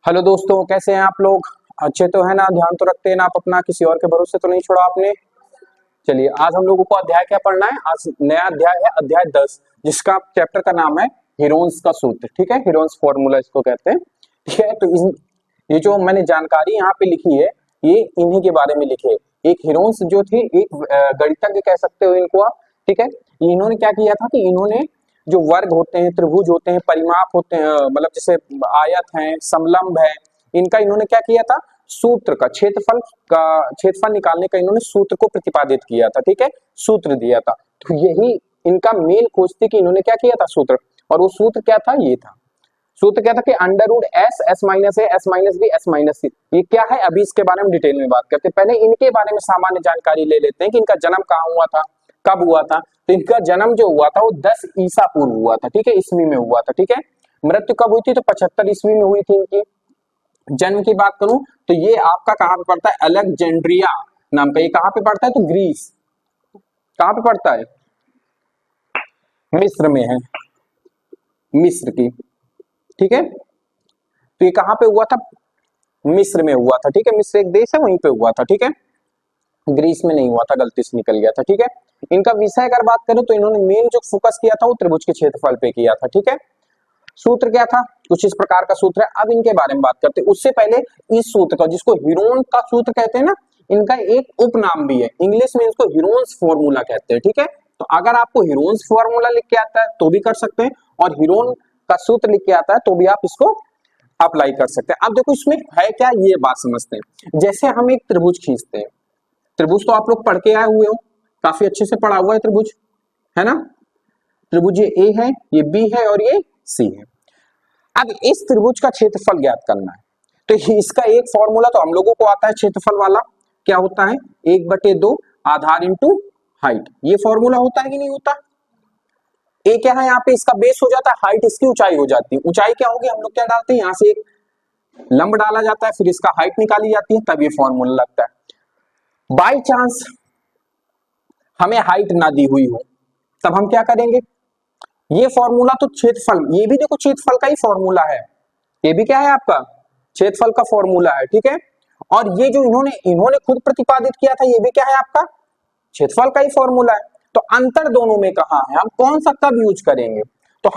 Hello दोस्तों, कैसे हैं आप लोग? अच्छे तो है ना? ध्यान तो रखते हैं ना आप अपना? किसी और के भरोसे तो नहीं छोड़ा आपने? चलिए, आज हम लोगों को अध्याय क्या पढ़ना है? आज नया अध्याय है, अध्याय 10, जिसका चैप्टर का नाम है हीरोन्स का सूत्र। ठीक है, हीरोन्स फॉर्मूला इसको कहते हैं। ठीक है, तो ये जो मैंने जानकारी यहाँ पे लिखी है, ये इन्हीं के बारे में लिखी है। एक हीरोन्स जो थे, एक गणितज्ञ कह सकते हो इनको आप। ठीक है, इन्होंने क्या किया था कि इन्होंने जो वर्ग होते हैं, त्रिभुज होते हैं, परिमाप होते हैं, मतलब जैसे आयत है, समलंब है, इनका इन्होंने क्या किया था? सूत्र का क्षेत्रफल निकालने का इन्होंने सूत्र को प्रतिपादित किया था। ठीक है, सूत्र दिया था। तो यही इनका मेन खोज थी कि इन्होंने क्या किया था? सूत्र। और वो सूत्र क्या था? ये था सूत्र क्या था कि under root S, S minus A, S minus B, S minus C. ये क्या है? अभी इसके बारे में डिटेल में बात करते हैं। पहले इनके बारे में सामान्य जानकारी ले लेते हैं कि इनका जन्म कहाँ हुआ था, कब हुआ था। तो इनका जन्म जो हुआ था वो 10 ईसा पूर्व हुआ था। ठीक है, ईस्वी में हुआ था। ठीक है, मृत्यु कब हुई थी? तो 75 ईस्वी में हुई थी इनकी। जन्म की बात करूं तो ये आपका कहां पे पड़ता है? अलेक्जेंड्रिया नाम का। ये कहां पे पड़ता है? तो ग्रीस। कहां पे पड़ता है? मिस्र में है, मिस्र की। ठीक है, तो ये कहां पे हुआ था? मिस्र में हुआ था। ठीक है, मिस्र एक देश है, वहीं पे हुआ था। ठीक है, ग्रीस में नहीं हुआ था, गलती से निकल गया था। ठीक है, इनका विषय अगर बात करें तो इन्होंने मेन जो फोकस किया था वो त्रिभुज के क्षेत्रफल पे किया था। ठीक है, सूत्र क्या था? कुछ इस प्रकार का सूत्र है। अब इनके बारे में बात करते हैं। उससे पहले इस सूत्र का, जिसको हीरोन का सूत्र कहते हैं ना, इनका एक उपनाम भी है। इंग्लिश में इसको हीरोन्स फॉर्मूला कहते हैं। ठीक है, तो अगर आपको हीरोन्स फॉर्मूला लिख के आता है तो भी कर सकते हैं, और हीरोन का सूत्र लिख के आता है तो भी आप इसको अप्लाई कर सकते हैं। अब देखो इसमें है क्या, ये बात समझते हैं। जैसे हम एक त्रिभुज खींचते हैं, त्रिभुज तो आप लोग पढ़ के आए हुए हो, काफी अच्छे से पढ़ा हुआ है त्रिभुज, है ना? त्रिभुज ये ए है, ये बी है और ये सी है। अब इस त्रिभुज का क्षेत्रफल ज्ञात करना है, तो इसका एक फॉर्मूला तो हम लोगों को आता है क्षेत्रफल वाला। क्या होता है? 1/2 आधार इंटू हाइट। ये फॉर्मूला होता है कि नहीं होता? ए क्या है यहाँ पे? इसका बेस हो जाता है हाइट, इसकी ऊंचाई हो जाती है। ऊंचाई क्या होगी? हम लोग क्या डालते हैं? यहाँ से एक लंब डाला जाता है, फिर इसका हाइट निकाली जाती है, तब ये फॉर्मूला लगता है। बाई चांस हमें हाइट ना दी हुई हो, तब हम क्या करेंगे? ये फॉर्मूला तो क्षेत्रफल, ये भी देखो क्षेत्रफल का ही फॉर्मूला है। ये भी क्या है आपका? क्षेत्रफल का फॉर्मूला है। ठीक है, और ये जो इन्होंने इन्होंने खुद प्रतिपादित किया था, ये भी क्या है आपका? क्षेत्रफल का ही फॉर्मूला है। तो अंतर दोनों में कहां है? हम कौन सा कब यूज करेंगे? तो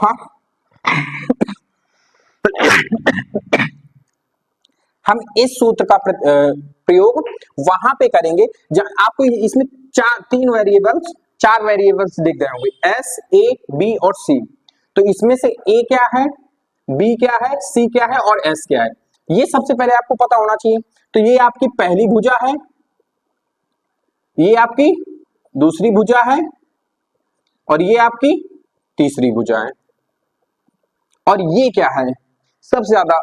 हम इस सूत्र का प्रयोग वहां पे करेंगे जहां आपको इसमें चार वेरिएबल्स दिख रहे होंगे, एस, ए, बी और सी। तो इसमें से ए क्या है, बी क्या है, सी क्या है और एस क्या है, ये सबसे पहले आपको पता होना चाहिए। तो ये आपकी पहली भुजा है, ये आपकी दूसरी भुजा है, और ये आपकी तीसरी भुजा है। और ये क्या है? सबसे ज्यादा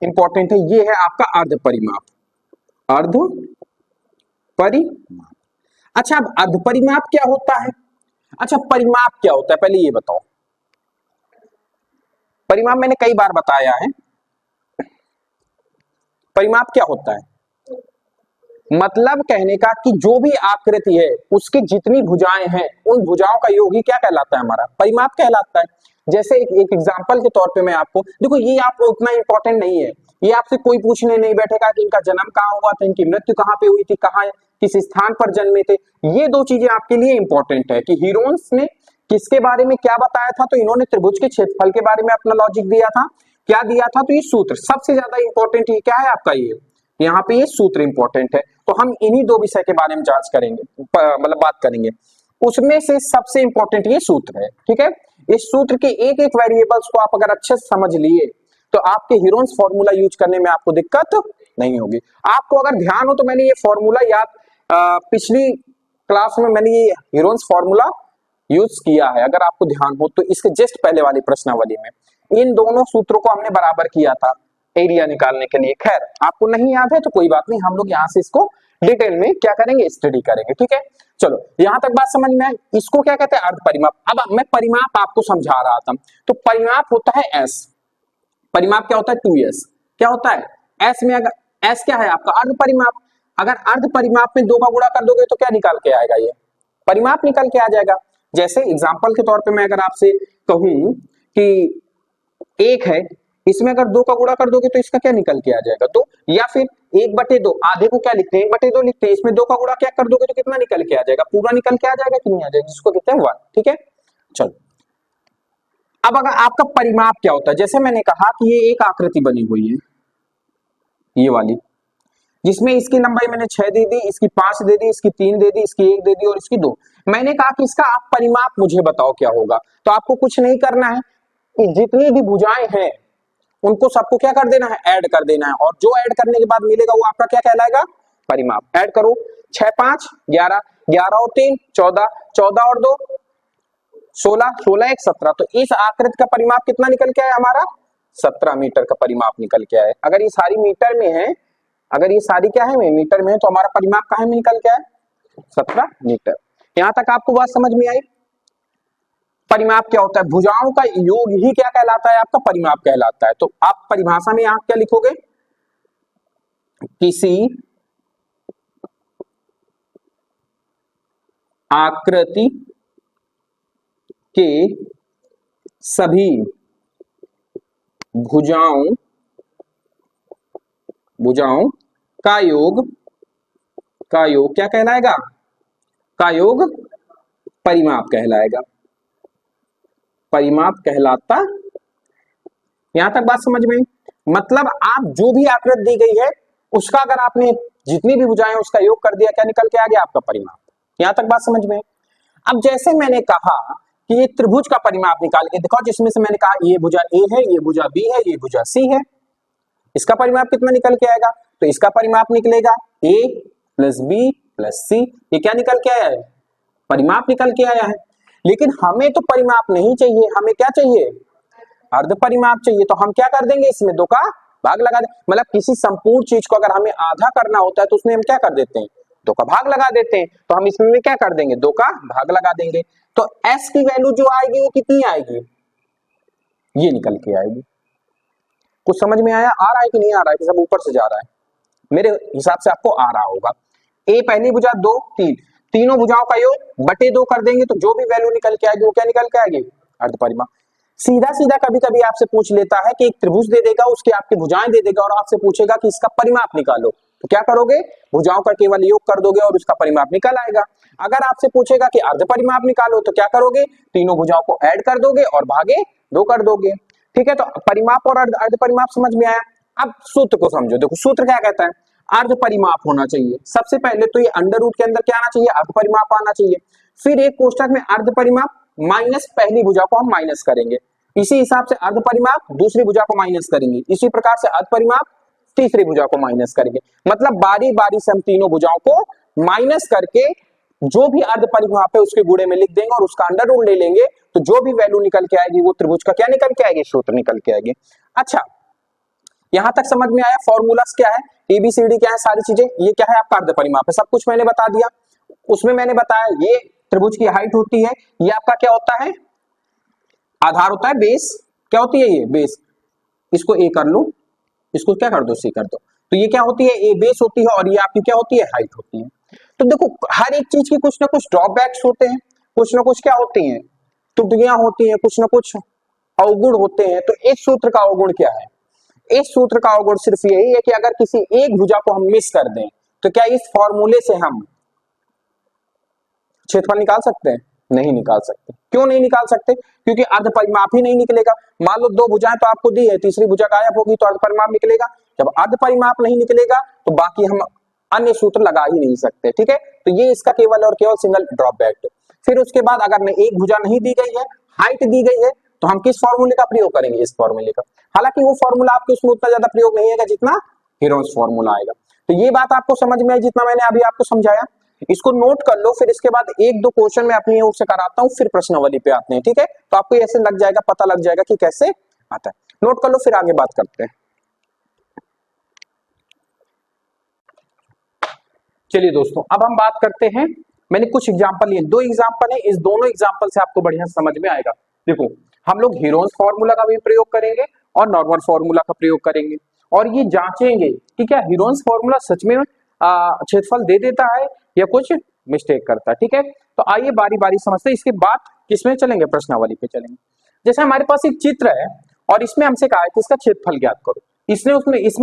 इंपॉर्टेंट है, ये है आपका अर्ध परिमाप। अर्ध परिमाप। अच्छा, अब अर्ध परिमाप क्या होता है? अच्छा, परिमाप क्या होता है पहले ये बताओ। परिमाप मैंने कई बार बताया है। परिमाप क्या होता है? मतलब कहने का कि जो भी आकृति है उसकी जितनी भुजाएं हैं, उन भुजाओं का योग ही क्या कहलाता है? हमारा परिमाप कहलाता है। जैसे एक एग्जांपल के तौर पे मैं आपको देखो, ये आपको उतना इंपॉर्टेंट नहीं है। ये आपसे कोई पूछने नहीं बैठेगा कि इनका जन्म कहाँ हुआ था, इनकी मृत्यु कहाँ पे हुई थी, कहाँ किस स्थान पर जन्मे थे। ये दो चीजें आपके लिए इंपॉर्टेंट है कि हीरोन्स ने किसके बारे में क्या बताया था। तो इन्होंने त्रिभुज के क्षेत्रफल के बारे में अपना लॉजिक दिया था। क्या दिया था? तो ये सूत्र सबसे ज्यादा इंपॉर्टेंट ये क्या है आपका? ये यहाँ पे ये सूत्र इंपॉर्टेंट है। तो हम इन्हीं दो विषय के बारे में जांच करेंगे, मतलब बात करेंगे। उसमें से सबसे इंपॉर्टेंट ये सूत्र है। ठीक है, इस सूत्र के एक एक वेरिएबल्स को आप अगर अच्छे से समझ लिए तो आपके हीरोन्स फॉर्मूला यूज करने में आपको दिक्कत नहीं होगी। आपको अगर ध्यान हो तो मैंने ये फॉर्मूला याद पिछली क्लास में मैंने ये हीरोन्स फॉर्मूला यूज किया है, अगर आपको ध्यान हो तो। इसके जस्ट पहले वाली प्रश्नावली में इन दोनों सूत्रों को हमने बराबर किया था एरिया निकालने के लिए। खैर, आपको नहीं याद है तो कोई बात नहीं, हम लोग यहाँ से इसको डिटेल में क्या करेंगे? स्टडी करेंगे। ठीक है, चलो यहां तक बात समझ में आई। इसको क्या कहते हैं? अर्ध परिमाप। अब मैं परिमाप आपको समझा रहा था। तो परिमाप होता है एस। परिमाप क्या होता है? 2s। क्या होता है? एस में अगर एस क्या है आपका? अर्ध परिमाप। अगर अर्ध परिमाप में 2 का गुणा कर दोगे तो क्या निकाल के आएगा? ये परिमाप निकल के आ जाएगा। जैसे एग्जाम्पल के तौर पर मैं अगर आपसे कहूं कि 1 है, इसमें अगर 2 का गुणा कर दोगे तो इसका क्या निकल के आ जाएगा 2, या फिर 1/2, आधे को क्या लिखते हैं 1/2 लिखते हैं, इसमें 2 का गुणा क्या कर दोगे तो कितना निकल के आ जाएगा, पूरा निकल के आ जाएगा कि नहीं आ जाएगा, जिसको कहते हैं 1। ठीक है, चलो अब अगर आपका परिमाप क्या होता है, जैसे मैंने कहा कि ये एक आकृति बनी हुई है ये वाली, जिसमें इसकी लंबाई मैंने 6 दे दी, इसकी 5 दे दी, इसकी 3 दे दी, इसकी 1 दे दी और इसकी 2। मैंने कहा कि इसका आप परिमाप मुझे बताओ क्या होगा, तो आपको कुछ नहीं करना है, जितनी भी भुजाएं हैं उनको सबको क्या कर देना है, ऐड कर देना है, और जो ऐड करने के बाद मिलेगा वो आपका क्या कहलाएगा, परिमाप। ऐड करो, 6 5 11, 11 और 3 14, 14 और 2 16, 16 1 17, तो इस आकृति का परिमाप कितना निकल के आया हमारा, 17 मीटर का परिमाप निकल के आया। अगर ये सारी मीटर में है, अगर ये सारी क्या है मीटर में है, तो हमारा परिमाप कहां में निकल के आया, 17 मीटर। यहां तक आपको बात समझ में आई। परिमाप क्या होता है, भुजाओं का योग ही क्या कहलाता है, आपका परिमाप कहलाता है। तो आप परिभाषा में आप क्या लिखोगे, किसी आकृति के सभी भुजाओं का योग क्या कहलाएगा, का योग परिमाप कहलाएगा, परिमाप कहलाता। यहां तक बात समझ में, मतलब आप जो भी आकृति दी गई है उसका अगर आपने जितनी भी भुजाएं उसका योग कर दिया, क्या निकल के आ गया, आपका परिमाप। यहां तक बात समझ में। अब जैसे मैंने कहा कि ये त्रिभुज का परिमाप निकाल के दिखाओ, जिसमें से मैंने कहा ये भुजा ए है, ये भुजा बी है, ये भुजा सी है, इसका परिमाप कितना निकल के आएगा, तो इसका परिमाप निकलेगा a प्लस बी प्लस सी, ये क्या निकल के आया है, परिमाप निकल के आया है। लेकिन हमें तो परिमाप नहीं चाहिए, हमें क्या चाहिए, अर्ध परिमाप चाहिए। तो हम क्या कर देंगे, इसमें 2 का भाग लगा दें, मतलब किसी संपूर्ण चीज को अगर हमें आधा करना होता है तो उसमें हम क्या कर देते हैं, 2 का भाग लगा देते हैं। तो हम इसमें क्या कर देंगे, 2 का भाग लगा देंगे। तो s की वैल्यू जो आएगी वो कितनी आएगी, ये निकल के आएगी। कुछ समझ में आया, आ रहा है कि नहीं आ रहा है, कि सब ऊपर से जा रहा है, मेरे हिसाब से आपको आ रहा होगा। a पहली भुजा 2 3, तीनों भुजाओं का योग बटे 2 कर देंगे, तो जो भी वैल्यू निकल के आएगी वो क्या निकल के आएगी, अर्ध परिमाप। सीधा सीधा कभी कभी आपसे पूछ लेता है कि एक त्रिभुज दे देगा, उसकी आपकी भुजाएं दे देगा और आपसे पूछेगा कि इसका परिमाप निकालो, तो क्या करोगे, भुजाओं का केवल योग कर दोगे और उसका परिमाप निकल आएगा। अगर आपसे पूछेगा कि अर्ध परिमाप निकालो, तो क्या करोगे, तीनों भुजाओं को ऐड कर दोगे और भागे 2 कर दोगे। ठीक है, तो परिमाप और अर्ध परिमाप समझ में आया। अब सूत्र को समझो, देखो सूत्र क्या कहता है, अर्ध परिमाप होना चाहिए। सबसे पहले तो ये अंडर रूट के अंदर क्या आना चाहिए, अर्ध परिमाप आना चाहिए। फिर एक कोष्टक में अर्ध परिमाप माइनस पहली भुजा को हम माइनस करेंगे, इसी हिसाब से अर्ध परिमाप दूसरी भुजा को माइनस करेंगे, इसी प्रकार से अर्ध परिमाप तीसरी भुजा को माइनस करेंगे। मतलब बारी बारी से हम तीनों भुजाओं को माइनस करके जो भी अर्ध परिमाप है उसके गुणे में लिख देंगे और उसका अंडर रूट ले लेंगे, तो जो भी वैल्यू निकल के आएगी वो त्रिभुज का क्या निकल के आएगी, सूत्र निकल के आएगी। अच्छा, यहां तक समझ में आया। फॉर्मूलास क्या है, एबीसीडी क्या है, सारी चीजें, ये क्या है आपका अर्ध परिमाप है, सब कुछ मैंने बता दिया। उसमें मैंने बताया ये त्रिभुज की हाइट होती है, ये आपका क्या होता है, आधार होता है, बेस क्या होती है, ये बेस, इसको ए कर लो, इसको क्या कर दो, सी कर दो, तो ये क्या होती है, ए बेस होती है और ये आपकी क्या होती है, हाइट होती है। तो देखो हर एक चीज की कुछ ना कुछ ड्रॉबैक्स होते हैं, कुछ ना कुछ क्या होती हैं, त्रुटियां होती हैं, कुछ ना कुछ अवगुण होते हैं। तो इस सूत्र का अवगुण क्या है, इस सूत्र का अवगुण सिर्फ यही है कि अगर किसी एक भुजा को हम मिस कर दें तो क्या इस फॉर्मूले से हम क्षेत्रफल निकाल सकते हैं, नहीं निकाल सकते। क्यों नहीं निकाल सकते, क्योंकि अर्ध परिमाप ही नहीं निकलेगा। मान लो 2 भुजाएं तो आपको दी है, तीसरी भुजा गायब होगी तो अर्ध परिमाप निकलेगा। जब अर्ध परिमाप नहीं निकलेगा तो बाकी हम अन्य सूत्र लगा ही नहीं सकते। ठीक है, तो ये इसका केवल और केवल सिंगल ड्रॉबैक है। फिर उसके बाद अगर एक भुजा नहीं दी गई है, हाइट दी गई है, तो हम किस फॉर्मूले का प्रयोग करेंगे, इस फॉर्मूले का। हालांकि वो फॉर्मूला आपके उसमें उतना ज्यादा प्रयोग नहीं है जितना हीरोन्स फॉर्मूला आएगा। तो ये बात आपको समझ में आई जितना मैंने अभी आपको समझाया, इसको नोट कर लो। फिर इसके बाद 1-2 क्वेश्चन मैं अपनी ओर से कराता हूँ, फिर प्रश्नावली पे आते हैं। ठीक है, तो आपको ऐसे लग जाएगा, पता लग जाएगा कि कैसे आता है। नोट कर लो, फिर आगे बात करते हैं। चलिए दोस्तों, अब हम बात करते हैं, मैंने कुछ एग्जांपल लिए, 2 एग्जांपल है, इस दोनों एग्जांपल से आपको बढ़िया समझ में आएगा। देखो हम लोग हीरोन्स फॉर्मूला का भी प्रयोग करेंगे और नॉर्मल फॉर्मूला का प्रयोग करेंगे और ये जांचेंगे कि क्या हीरोन्स फॉर्मूला सच में क्षेत्रफल दे देता है या कुछ मिस्टेक करता है। ठीक है, तो आइए बारी बारी समझते हैं। इसके बाद किसमें चलेंगे, प्रश्नावली पे चलेंगे। जैसे हमारे पास एक चित्र है और इसमें हमसे कहा है कि इसका क्षेत्रफल ज्ञात करो। इसमें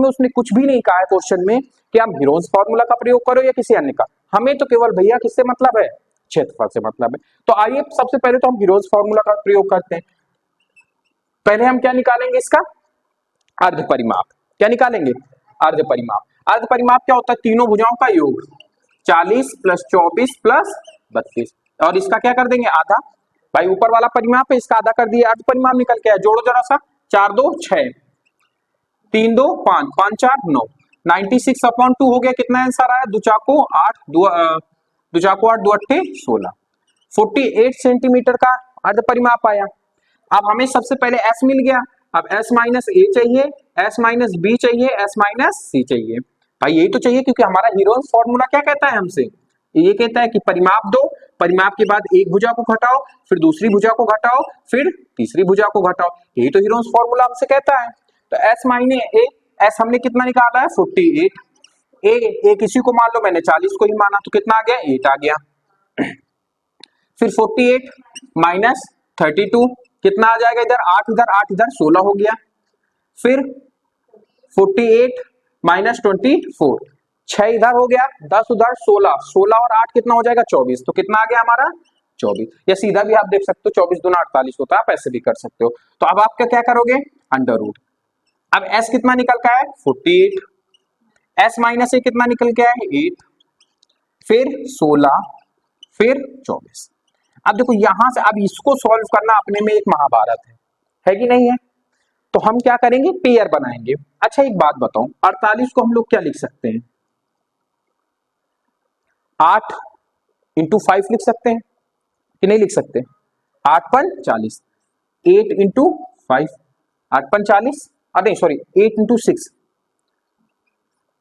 उसने कुछ भी नहीं कहा है क्वेश्चन में कि आप हीरोन्स फॉर्मूला का प्रयोग करो या किसी अन्य का। हमें तो केवल भैया किससे मतलब है, क्षेत्रफल से मतलब है। तो आइए सबसे पहले तो हम हीरोन्स फॉर्मूला का प्रयोग करते हैं। पहले हम क्या निकालेंगे, इसका अर्ध परिमाप। क्या निकालेंगे, अर्ध परिमाप। अर्ध परिमाप क्या होता है, तीनों भुजाओं का योग 40 प्लस 24 प्लस 32, और इसका क्या कर देंगे, आधा। भाई ऊपर वाला परिमाप है, इसका आधा कर दिया, अर्ध परिमाप निकल के आया। जोड़ो जरा सा, 4 2 6, 3 2 5, 5 4 9, 96/2 हो गया। कितना आंसर आया, दुचाको 8 2 8 2 8 16, 48 सेंटीमीटर का अर्ध परिमाप आया। अब हमें सबसे पहले एस मिल गया, अब एस माइनस ए चाहिए, एस माइनस बी चाहिए, एस माइनस सी चाहिए। भाई यही तो चाहिए, क्योंकि हमारा हीरोन्स फॉर्मूला क्या कहता है हमसे, ये कहता है कि परिमाप दो, परिमाप के बाद एक भुजा को घटाओ, फिर दूसरी भुजा को घटाओ, फिर तीसरी भुजा को घटाओ। यही तो हीरोन्स फॉर्मूला हमसे कहता है। तो एस माइनस ए, एस हमने कितना निकाला है 48, ए किसी को मान लो, मैंने 40 को ही माना, तो कितना आ गया 8 आ गया। फिर 48 माइनस 32 कितना आ जाएगा, इधर 8 इधर 16 हो गया। फिर 48 माइनस 24, 6 इधर हो गया, 10 उधर, 16 और 8 कितना हो जाएगा 24, तो कितना आ गया हमारा 24। या सीधा भी आप देख सकते हो, 24 दूना 48 होता है, आप ऐसे भी कर सकते हो। तो अब आप क्या करोगे, अंडर रूट। अब s कितना निकल का है 48, s माइनस ए कितना निकल के है 8, फिर 16, फिर 24। अब देखो यहां से अब इसको सॉल्व करना अपने में एक महाभारत है कि नहीं है। तो हम क्या करेंगे, पेयर बनाएंगे। अच्छा एक बात बताओ, 48 को हम लोग क्या लिख सकते हैं, 8 इंटू 5 लिख सकते हैं कि नहीं लिख सकते, 8 पन 40, 8 इंटू 5, 8 पन 40, नहीं सॉरी 8 इंटू 6,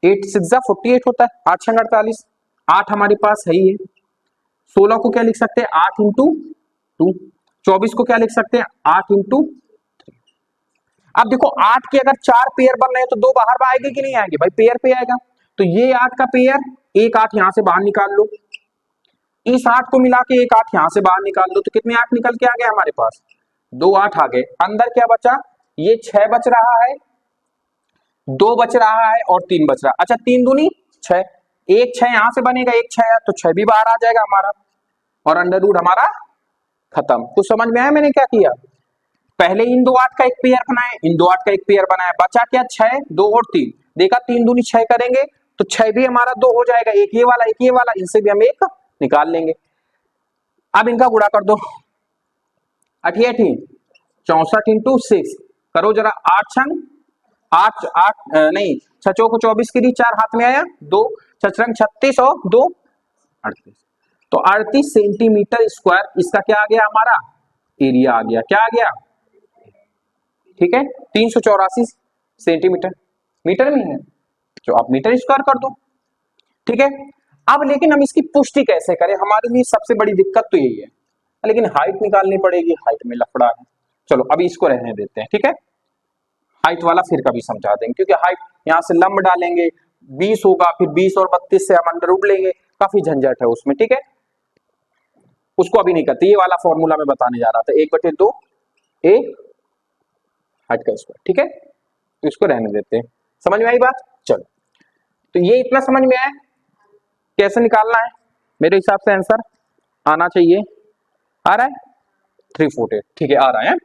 8 6 48 होता है, 8 6 48, 8 हमारे पास है ही है। 16 को क्या लिख सकते हैं 8 इंटू 2, 24 को क्या लिख सकते हैं 8 इंटू 3। अब देखो 8 के अगर 4 पेयर बन रहे हैं तो 2 बाहर आएंगे कि नहीं आएंगे, भाई पेयर पे आएगा। तो ये 8 का पेयर, एक 8 यहां से बाहर निकाल लो, इस 8 को मिला के एक 8 यहां से बाहर निकाल दो, तो कितने 8 निकल के आ गए हमारे पास, 2 8 आ गए। अंदर क्या बचा, ये 6 बच रहा है, 2 बच रहा है और 3 बच रहा है। अच्छा 3 दूनी 6, एक 6 यहां से बनेगा, एक 6 तो 6 भी बाहर आ जाएगा हमारा, और अंडर रूट हमारा खत्म। कुछ समझ में आया मैंने क्या किया, पहले इन 2 8 का एक पेयर बनाए, इन 2 8 का एक पेयर बनाया, बचा क्या 6, 2 और 3, देखा 3 दूनी 6 करेंगे तो 6 भी हमारा 2 हो जाएगा, एक ये वाला एक ये वाला, इनसे भी हम एक निकाल लेंगे। अब इनका गुणा कर दो, 88 64 इंटू 6 करो जरा, 8 छंग 8 8 नहीं 6 चौको 24 की 4 हाथ में आया, 2 6 36 और 2 38, तो 38 सेंटीमीटर स्क्वायर इसका क्या आ गया हमारा एरिया आ गया। क्या आ गया, ठीक है 384 सेंटीमीटर, मीटर में है जो आप मीटर स्क्वायर कर दो, ठीक है। अब लेकिन हम इसकी पुष्टि कैसे करें, हमारे लिए सबसे बड़ी दिक्कत तो यही है, लेकिन हाइट निकालनी पड़ेगी, हाइट में लफड़ा है। चलो अभी इसको रहने देते हैं, ठीक है, हाइट वाला फिर कभी समझा देंगे, क्योंकि हाइट यहां से लंब डालेंगे 20 होगा, फिर 20 और 32 से हम अंडर रूट लेंगे, काफी झंझट है उसमें, ठीक है, उसको अभी नहीं करते। ये वाला फॉर्मूला मैं बताने जा रहा था, 1/2 ए हाइट का स्क्वायर, ठीक है, तो इसको रहने देते हैं। समझ में आई बात, चलो तो ये इतना समझ में आया कैसे निकालना है, मेरे हिसाब से आंसर आना चाहिए, आ रहा है 348, ठीक है आ रहा है।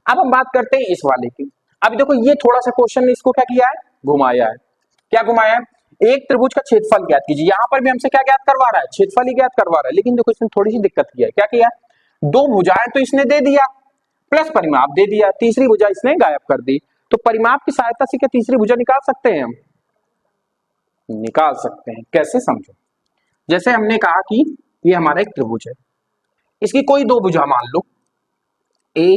अब हम बात करते हैं इस वाले की। अब देखो ये थोड़ा सा क्वेश्चन ने इसको क्या किया है, घुमाया है। क्या घुमाया है, एक त्रिभुज का क्षेत्रफल ज्ञात कीजिए। यहां पर भी हमसे क्या ज्ञात करवा रहा है, क्षेत्रफल ही ज्ञात करवा रहा है, लेकिन देखो इसने थोड़ी सी दिक्कत किया है। क्या किया, 2 भुजाएं तो इसने दे दिया, प्लस परिमाप दे दिया, तीसरी भुजा इसने गायब कर दी। तो परिमाप की सहायता से क्या तीसरी भुजा निकाल सकते हैं हम, निकाल सकते हैं। कैसे समझो, जैसे हमने कहा कि ये हमारा एक त्रिभुज है, इसकी कोई 2 भुजा मान लो ए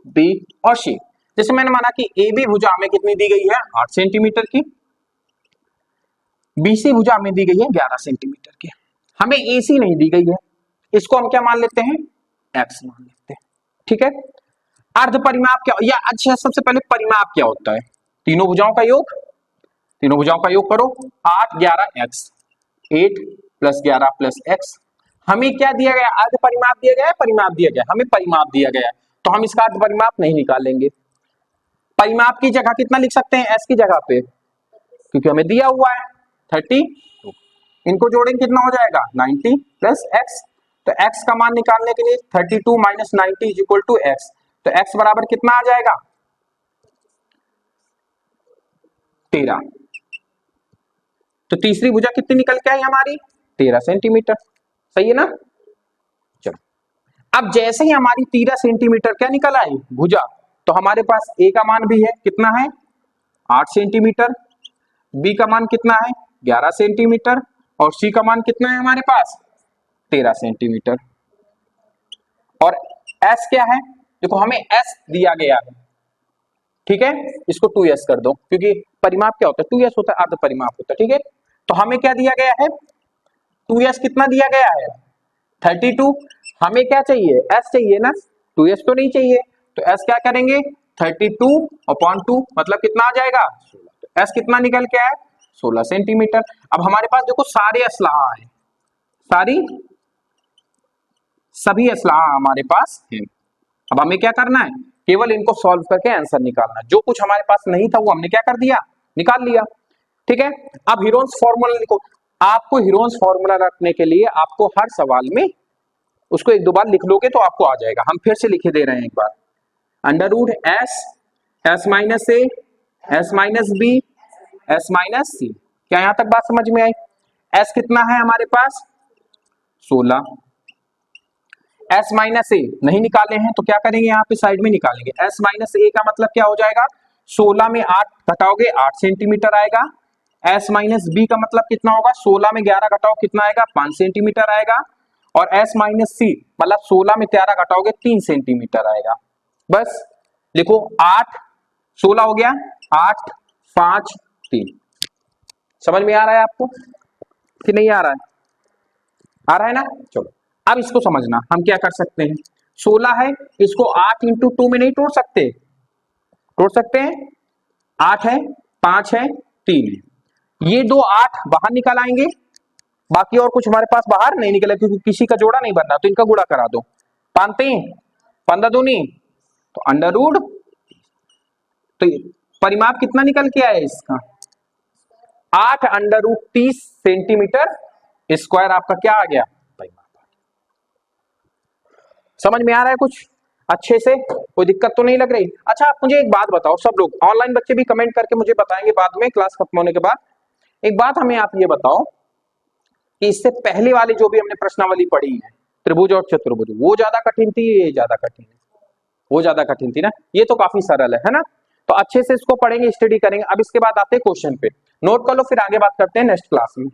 बी और सी। जैसे मैंने माना कि ए बी भुजा हमें कितनी दी गई है 8 सेंटीमीटर की, बी सी भुजा हमें दी गई है 11 सेंटीमीटर की, हमें ए सी नहीं दी गई है, इसको हम क्या मान लेते हैं एक्स मान लेते हैं, ठीक है। अर्ध परिमाप क्या, या अच्छा सबसे पहले परिमाप क्या होता है, तीनों भुजाओं का योग, तीनों भुजाओं का योग करो, 8 11 एक्स, 8 + 11 + एक्स। हमें क्या दिया गया, अर्ध परिमाप दिया गया है, परिमाप दिया गया, हमें परिमाप दिया गया है, तो हम इसका अर्ध परिमाप नहीं निकालेंगे। परिमाप की जगह कितना लिख सकते हैं, एस की जगह पे, क्योंकि हमें दिया हुआ है 32। इनको जोड़ेंगे कितना हो जाएगा 90 प्लस एक्स। तो x का मान निकालने के लिए 32 minus 90 is equal to x. तो x बराबर कितना आ जाएगा 13। तो तीसरी भुजा कितनी निकल के आई हमारी 13 सेंटीमीटर। सही है ना। चलो अब जैसे ही हमारी 13 सेंटीमीटर क्या निकल आई भुजा, तो हमारे पास a का मान भी है, कितना है 8 सेंटीमीटर, b का मान कितना है 11 सेंटीमीटर और c का मान कितना है हमारे पास 13 सेंटीमीटर। और s क्या है, देखो हमें s दिया गया है, ठीक है, इसको 2s कर दो, क्योंकि परिमाप क्या होता है 2s होता है, अर्ध परिमाप होता है, ठीक है। तो हमें क्या दिया गया है 2s कितना दिया गया है 32। हमें क्या चाहिए s चाहिए ना, 2s तो नहीं चाहिए। तो s क्या करेंगे 32/2 मतलब कितना आ जाएगा 16। तो s कितना निकल के आया 16 सेंटीमीटर। अब हमारे पास देखो सारे असलाहा है, सभी असलाहा हमारे पास है। अब हमें क्या करना है केवल इनको सॉल्व करके आंसर निकालना है। जो कुछ हमारे पास नहीं था वो हमने क्या कर दिया निकाल लिया, ठीक है। अब हीरोन्स फॉर्मूला लिखो। आपको हीरोन्स फॉर्मूला रखने के लिए आपको हर सवाल में उसको एक दो बार लिख लोगे तो आपको आ जाएगा। हम फिर से लिखे दे रहे हैं एक बार, under root S minus A S minus B S minus C. क्या यहां तक बात समझ में आई। एस कितना है हमारे पास 16, एस माइनस ए नहीं निकाले हैं तो क्या करेंगे यहाँ पे साइड में निकालेंगे। एस माइनस ए का मतलब क्या हो जाएगा 16 में 8 घटाओगे 8 सेंटीमीटर आएगा। एस माइनस बी का मतलब कितना होगा 16 में 11 घटाओ कितना आएगा 5 सेंटीमीटर आएगा। और एस माइनस सी मतलब 16 में 13 घटाओगे 3 सेंटीमीटर आएगा। बस लिखो 8 16 हो गया 8 5 3। समझ में आ रहा है आपको कि नहीं आ रहा है, आ रहा है ना। चलो अब इसको समझना हम क्या कर सकते हैं। 16 है इसको 8 इंटू 2 में नहीं तोड़ सकते हैं 8 है 5 है 3 है, ये दो 8 बाहर निकल आएंगे, बाकी और कुछ हमारे पास बाहर नहीं निकले क्योंकि किसी का जोड़ा नहीं बनना, तो इनका गुणा करा दो 5 3 15 दूनी तो अंडर रूट। तो परिमाप कितना निकल के आया इसका 8 अंडर रूट 30 सेंटीमीटर स्क्वायर आपका क्या आ गया परिमाप। समझ में आ रहा है कुछ अच्छे से, कोई दिक्कत तो नहीं लग रही। अच्छा आप मुझे एक बात बताओ, सब लोग ऑनलाइन बच्चे भी कमेंट करके मुझे बताएंगे बाद में क्लास खत्म होने के बाद। एक बात हमें आप ये बताओ कि इससे पहले वाली जो भी हमने प्रश्नावली पढ़ी है त्रिभुज और चतुर्भुज, वो ज्यादा कठिन थी ये ज्यादा कठिन है, वो ज्यादा कठिन थी ना, ये तो काफी सरल है ना। तो अच्छे से इसको पढ़ेंगे स्टडी करेंगे। अब इसके बाद आते हैं क्वेश्चन पे, नोट कर लो फिर आगे बात करते हैं नेक्स्ट क्लास में।